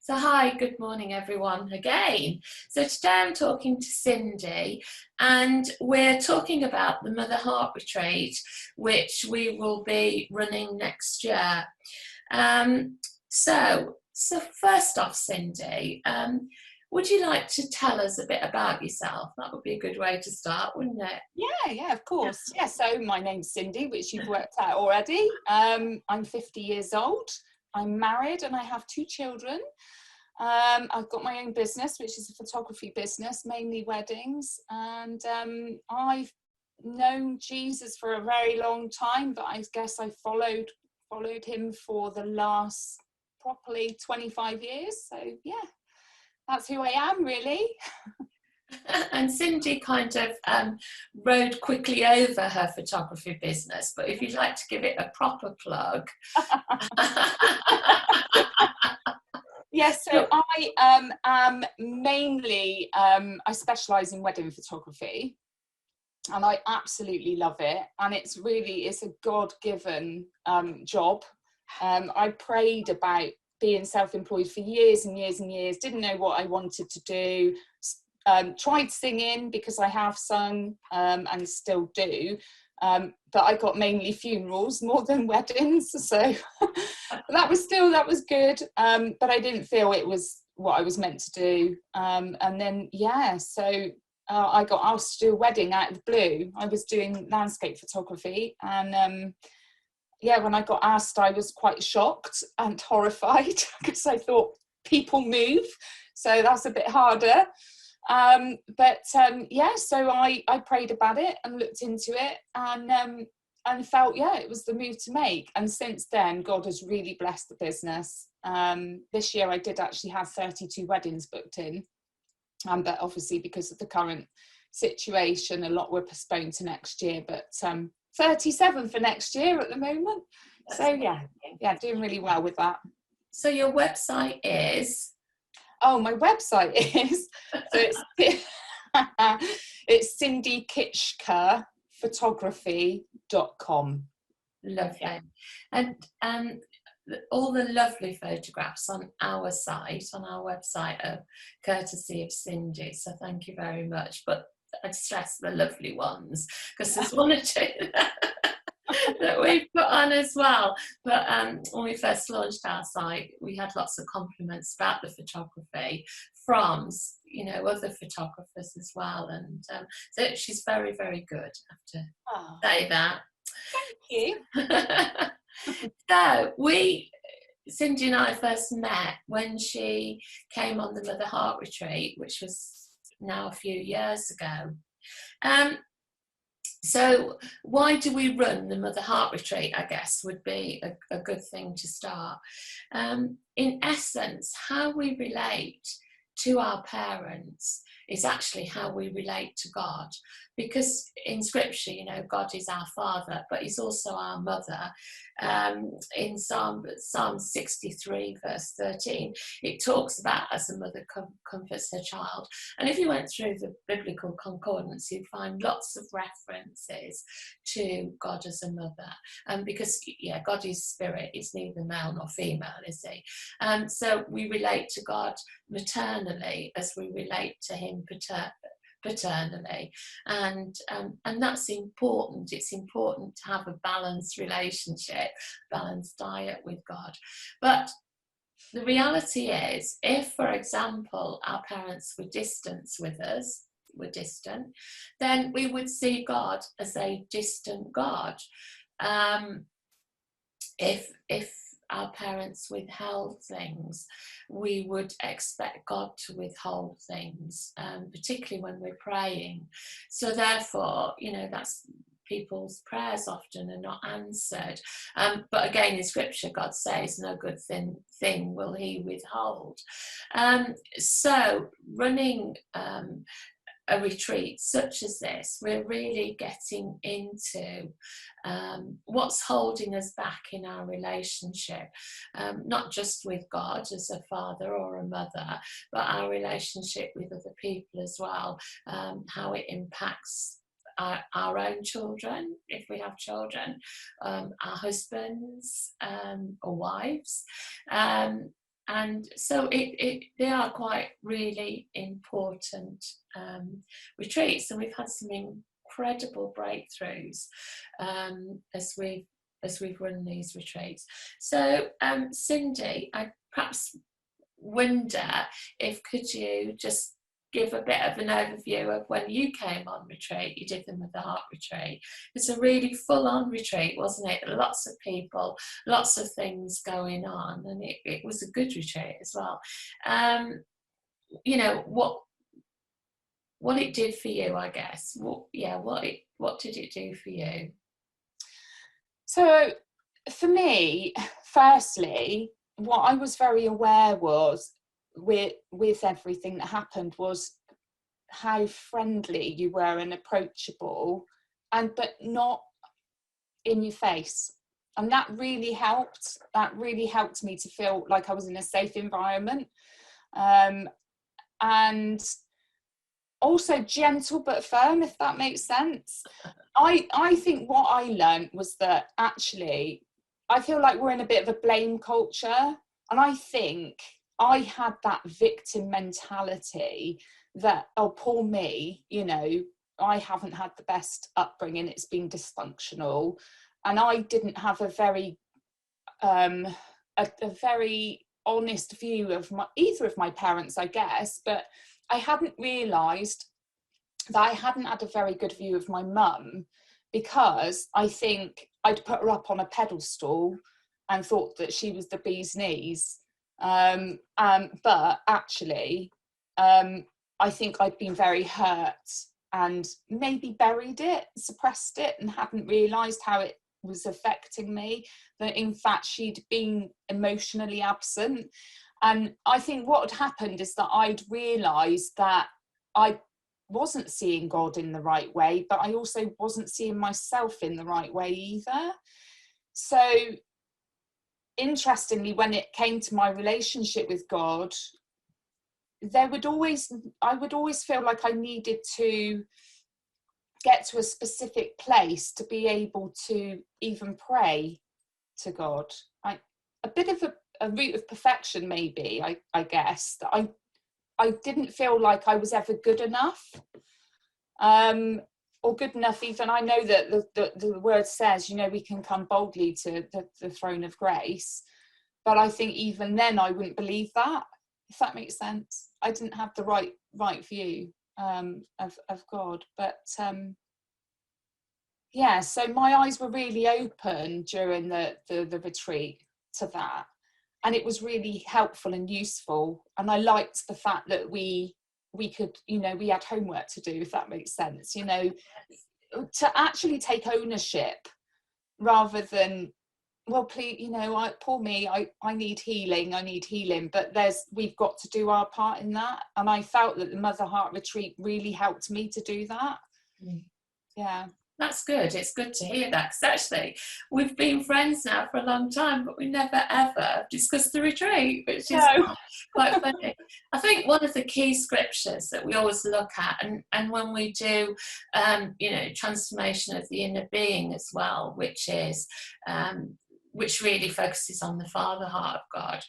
So hi, good morning everyone again. So today I'm talking to Cindy and we're talking about the Mother Heart Retreat, which we will be running next year. So first off, Cindy, would you like to tell us a bit about yourself? That would be a good way to start, wouldn't it? Yeah, of course. Yeah, so my name's Cindy, which you've worked out already. I'm 50 years old. I'm married and I have 2 children. I've got my own business, which is a photography business, mainly weddings. And I've known Jesus for a very long time, but I guess I followed him for the last properly 25 years. So yeah, that's who I am really. And Cindy kind of rode quickly over her photography business, but if you'd like to give it a proper plug. Yes, so I am mainly, I specialise in wedding photography and I absolutely love it. And it's a God-given job. I prayed about being self-employed for years and years and years, didn't know what I wanted to do. Tried singing because I have sung and still do, but I got mainly funerals more than weddings, so that was good, but I didn't feel it was what I was meant to do, and then I got asked to do a wedding out of the blue. I was doing landscape photography and when I got asked I was quite shocked and horrified because I thought people move, so that's a bit harder. So I prayed about it and looked into it and felt, it was the move to make. And since then, God has really blessed the business. This year I did actually have 32 weddings booked in, but obviously because of the current situation, a lot were postponed to next year, but 37 for next year at the moment. So doing really well with that. So your website is? Oh, my website is, so it's cindykitschkerphotography.com. Lovely. And all the lovely photographs on our website are courtesy of Cindy, so thank you very much. But I'd stress the lovely ones because there's one or two that we've put on as well. But when we first launched our site, we had lots of compliments about the photography from other photographers as well, and so she's very, very good. I have to say that. Thank you. So Cindy and I first met when she came on the Mother Heart Retreat, which was now a few years ago. So why do we run the Mother Heart Retreat, I guess, would be a good thing to start. In essence, how we relate to our parents is actually how we relate to God. Because in Scripture, God is our Father, but He's also our Mother. In Psalm 63, verse 13, it talks about as a mother comforts her child. And if you went through the biblical concordance, you'd find lots of references to God as a mother. Because, God is spirit, it's neither male nor female, is He? So we relate to God maternally as we relate to Him paternally, and that's important. It's important to have a balanced relationship, balanced diet with God. But the reality is, if, for example, our parents were distant with us, then we would see God as a distant God. If our parents withheld things, we would expect God to withhold things, particularly when we're praying. So therefore, that's people's prayers often are not answered. But again, in Scripture, God says, no good thing will He withhold. So running a retreat such as this, we're really getting into what's holding us back in our relationship, not just with God as a father or a mother, but our relationship with other people as well, how it impacts our own children, if we have children, our husbands or wives, And so they are quite really important retreats, and we've had some incredible breakthroughs as we've run these retreats. So Cindy, I perhaps wonder if could you just give a bit of an overview of when you came on retreat. You did them with the Heart Retreat. It's a really full-on retreat, wasn't it? Lots of people, lots of things going on, and it was a good retreat as well. You know, what it did for you, I guess. What did it do for you? So for me, firstly, what I was very aware was with everything that happened was how friendly you were and approachable, but not in your face. And that really helped. That really helped me to feel like I was in a safe environment. And also gentle but firm, if that makes sense. I think what I learned was that actually, I feel like we're in a bit of a blame culture. And I think I had that victim mentality that, oh, poor me, you know, I haven't had the best upbringing, it's been dysfunctional. And I didn't have a very, a very honest view of either of my parents, I guess, but I hadn't realised that I hadn't had a very good view of my mum, because I think I'd put her up on a pedestal and thought that she was the bee's knees. But actually, I think I'd been very hurt and maybe buried it, suppressed it, and hadn't realised how it was affecting me, that in fact she'd been emotionally absent. And I think what had happened is that I'd realised that I wasn't seeing God in the right way, but I also wasn't seeing myself in the right way either. So interestingly, when it came to my relationship with God, I would always feel like I needed to get to a specific place to be able to even pray to God. A bit of a route of perfection, maybe, I guess, that I didn't feel like I was ever good enough, or good enough even. I know that the word says, you know, we can come boldly to the throne of grace, but I think even then I wouldn't believe that, if that makes sense. I didn't have the right view of God. But yeah, so my eyes were really open during the retreat to that. And it was really helpful and useful. And I liked the fact that we could, you know, we had homework to do, if that makes sense, you know, to actually take ownership rather than, well, please, you know, poor me, I need healing, but we've got to do our part in that. And I felt that the Mother Heart Retreat really helped me to do that. Yeah. That's good. It's good to hear that, because actually we've been friends now for a long time, but we never ever discussed the retreat, which is quite funny. I think one of the key scriptures that we always look at, and when we do, you know, transformation of the inner being as well, which really focuses on the Father heart of God.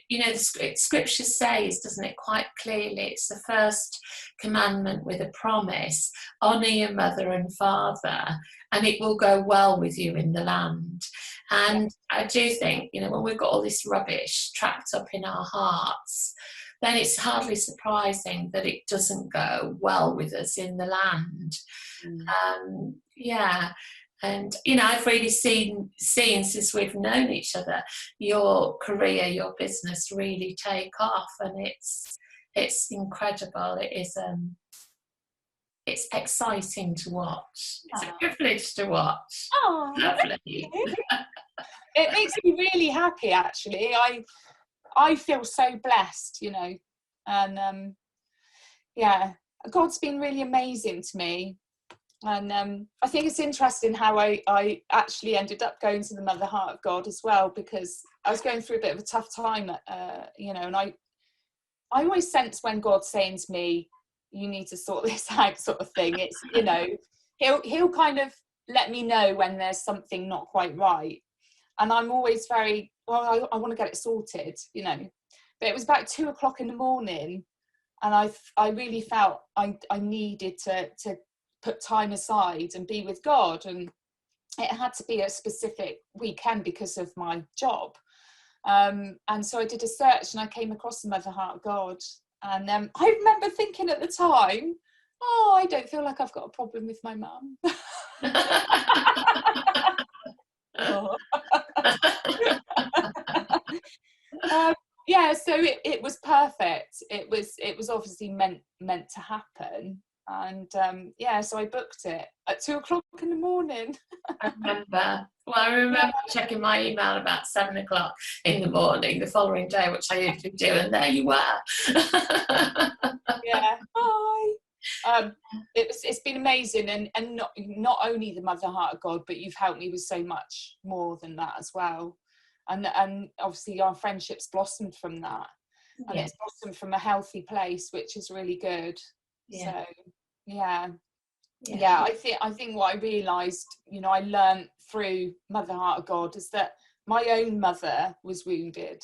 You know, the scripture says, doesn't it, quite clearly, it's the first commandment with a promise: honour your mother and father, and it will go well with you in the land. And I do think, you know, when we've got all this rubbish trapped up in our hearts, then it's hardly surprising that it doesn't go well with us in the land. Yeah. And, you know, I've really seen since we've known each other, your career, your business really take off, and it's incredible. It is, it's exciting to watch. It's a privilege to watch. Oh, lovely. It makes me really happy, actually. I feel so blessed, you know, and yeah, God's been really amazing to me. And I think it's interesting how I actually ended up going to the Mother Heart of God as well, because I was going through a bit of a tough time, you know, and I always sense when God's saying to me, you need to sort this out, sort of thing. It's, you know, he'll kind of let me know when there's something not quite right. and I'm always very, well, I want to get it sorted, you know. But it was about 2 o'clock in the morning, and I really felt I needed to put time aside and be with God, and it had to be a specific weekend because of my job. And so I did a search, and I came across the Mother Heart of God. And I remember thinking at the time, oh, I don't feel like I've got a problem with my mum. Oh. Yeah, so it was perfect. It was obviously meant to happen. And yeah, so I booked it at 2 o'clock in the morning. I remember checking my email about 7 o'clock in the morning the following day, which I usually do, and there you were. Yeah. Hi. It's been amazing, and not only the Mother Heart of God, but you've helped me with so much more than that as well. And obviously our friendship's blossomed from that, and it's blossomed from a healthy place, which is really good. So I think what I realised, you know, I learned through Mother Heart of God is that my own mother was wounded.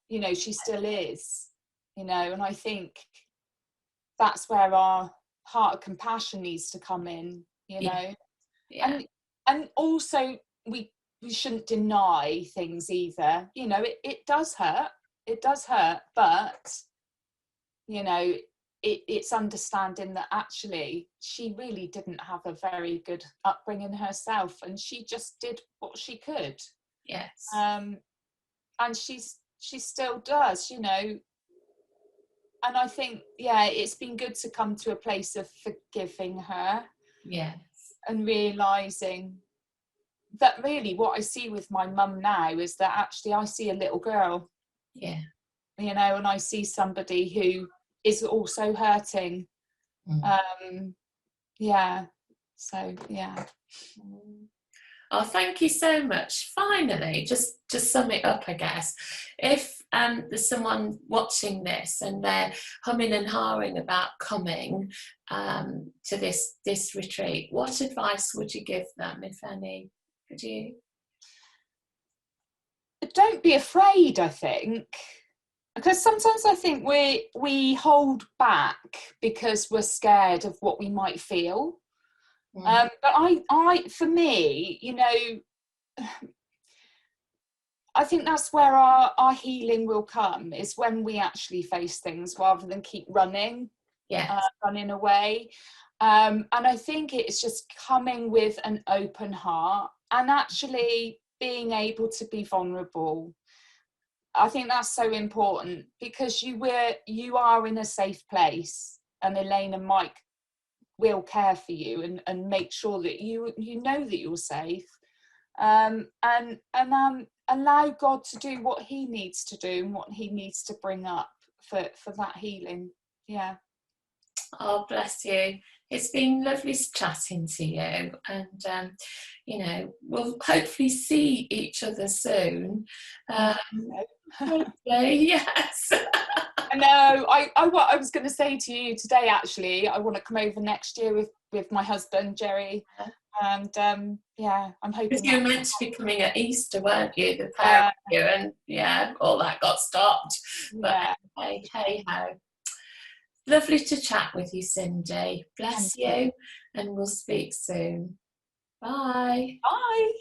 You know, she still is, you know, and I think that's where our heart of compassion needs to come in, you know. And also we shouldn't deny things either, you know. It does hurt, but you know, it's understanding that actually she really didn't have a very good upbringing herself, and she just did what she could. And she still does, you know. And I think, it's been good to come to a place of forgiving her. And realising that really what I see with my mum now is that actually I see a little girl. You know, and I see somebody who is also hurting. Oh, thank you so much. Finally, just to sum it up, I guess, if there's someone watching this and they're humming and hawing about coming to this retreat, what advice would you give them, if any? Could you? Don't be afraid, I think. Because sometimes I think we hold back because we're scared of what we might feel. But I, for me, you know, I think that's where our healing will come, is when we actually face things rather than keep running away. And I think it's just coming with an open heart and actually being able to be vulnerable. I think that's so important, because you are in a safe place, and Elaine and Mike will care for you and make sure that you know that you're safe, and allow God to do what he needs to do and what he needs to bring up for that healing. Oh, bless you. It's been lovely chatting to you, and you know, we'll hopefully see each other soon. Hopefully, yes. I know. What I was going to say to you today, actually, I want to come over next year with my husband Jerry, and I'm hoping. Because you were meant to be coming at Easter, weren't you? The pair of you, and all that got stopped. But hey ho. Lovely to chat with you, Cindy. Bless you, and we'll speak soon. Bye. Bye.